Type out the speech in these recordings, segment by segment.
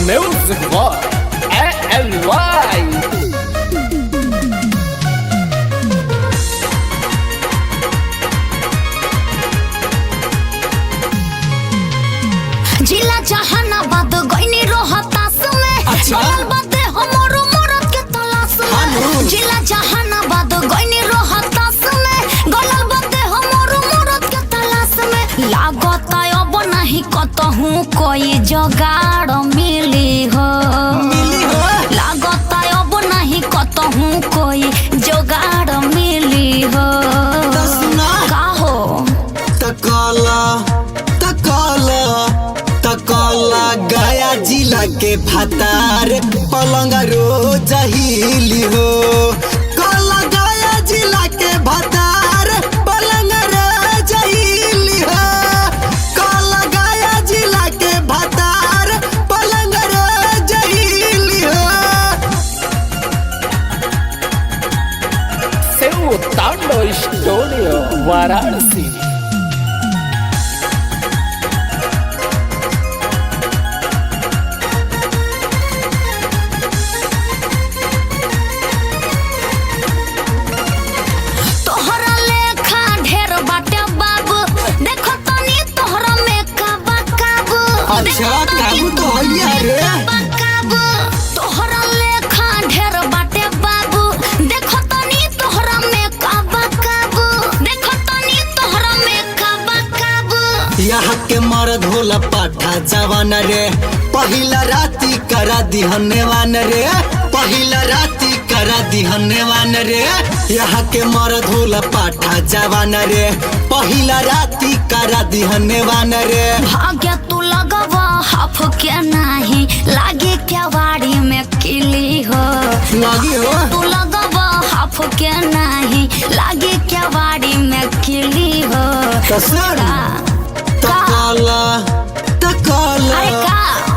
Music Box ALY जिला जहानाबाद गइनी रोहतास में बनल बाटे हमरो मरद के तलाश में जिला जहानाबाद गइनी रोहतास में बनल बाटे हमरो मरद के तलाश में लागत अब नहीं कतहु कोई जुगाड़ मिली हो लागत अब नहीं कतहु कोई जुगाड़ मिली हो का हो तकला गया जिला के भतार पलंग रोज हिली हो कला गया जिला के भतार पलंग रोज हिली हो कला गया जिला के भतार पलंग रोज हिली हो Taekwondo Studio वाराणसी अच्छा काबू तो होइया रे तोहरा लेखा ढेर बाटे बाबू देखो तनी तोहरा में काबू देखो तनी तोहरा में काबू यहाँ के मर्द होला पाठा जवान रे पहिला राती करा दिहनेवान रे पहिला राती करा दिहनेवान रे यहाँ के मर्द होला पाठा जवान रे पहिला राती करा दिहनेवान रे भाग्य तू लगवा हाफ के नहीं लागे क्या वाड़ी में किली हो लगी हो तू लगवा हाफ के नहीं लागे क्या वाड़ी में किली हो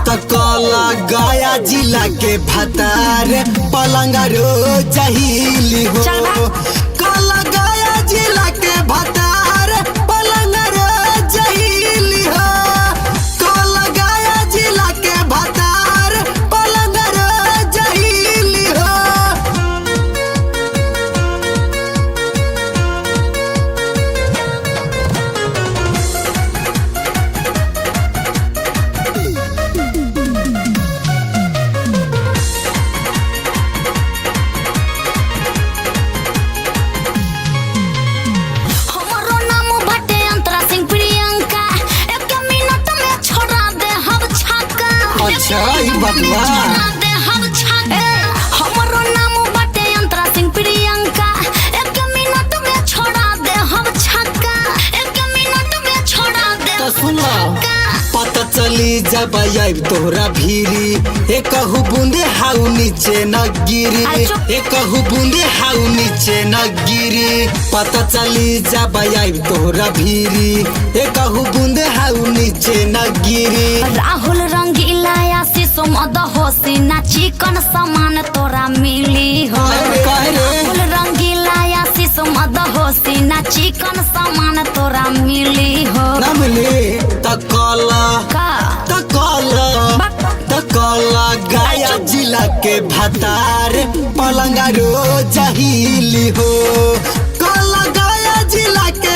तकला गया जिला के भतार पलंग रोज हिली हो कला गया जिला के भतार पलंग रोज हिली हो कला गया जिला के भतार पलंग रोज हिली हो अच्छा ई बतवा हमरो नाम बाटे अंतरा सिंह प्रियंका एक मिनट में छोड़ा दे हम छक्का एक मिनट में छोड़ा दे तो सुन पता चली जब आइब तोहरा भीरी एकहु बूंदे हाउ नीचे न गिरी एकहु बूंदे हाउ नीचे न गिरी पता चली जब आइब तोहरा भीरी एकहु बूंदे हाउ नीचे न गिरी राहुल रंगीला आशीष मद होसी ना चिकन सामान तोरा मिली हो राहुल रंगीला आशीष मद होसी ना चिकन सामान तोरा मिली हो ना मिली तकला गया जिला के भतार पलंग रोज हिली हो कला गया जिला के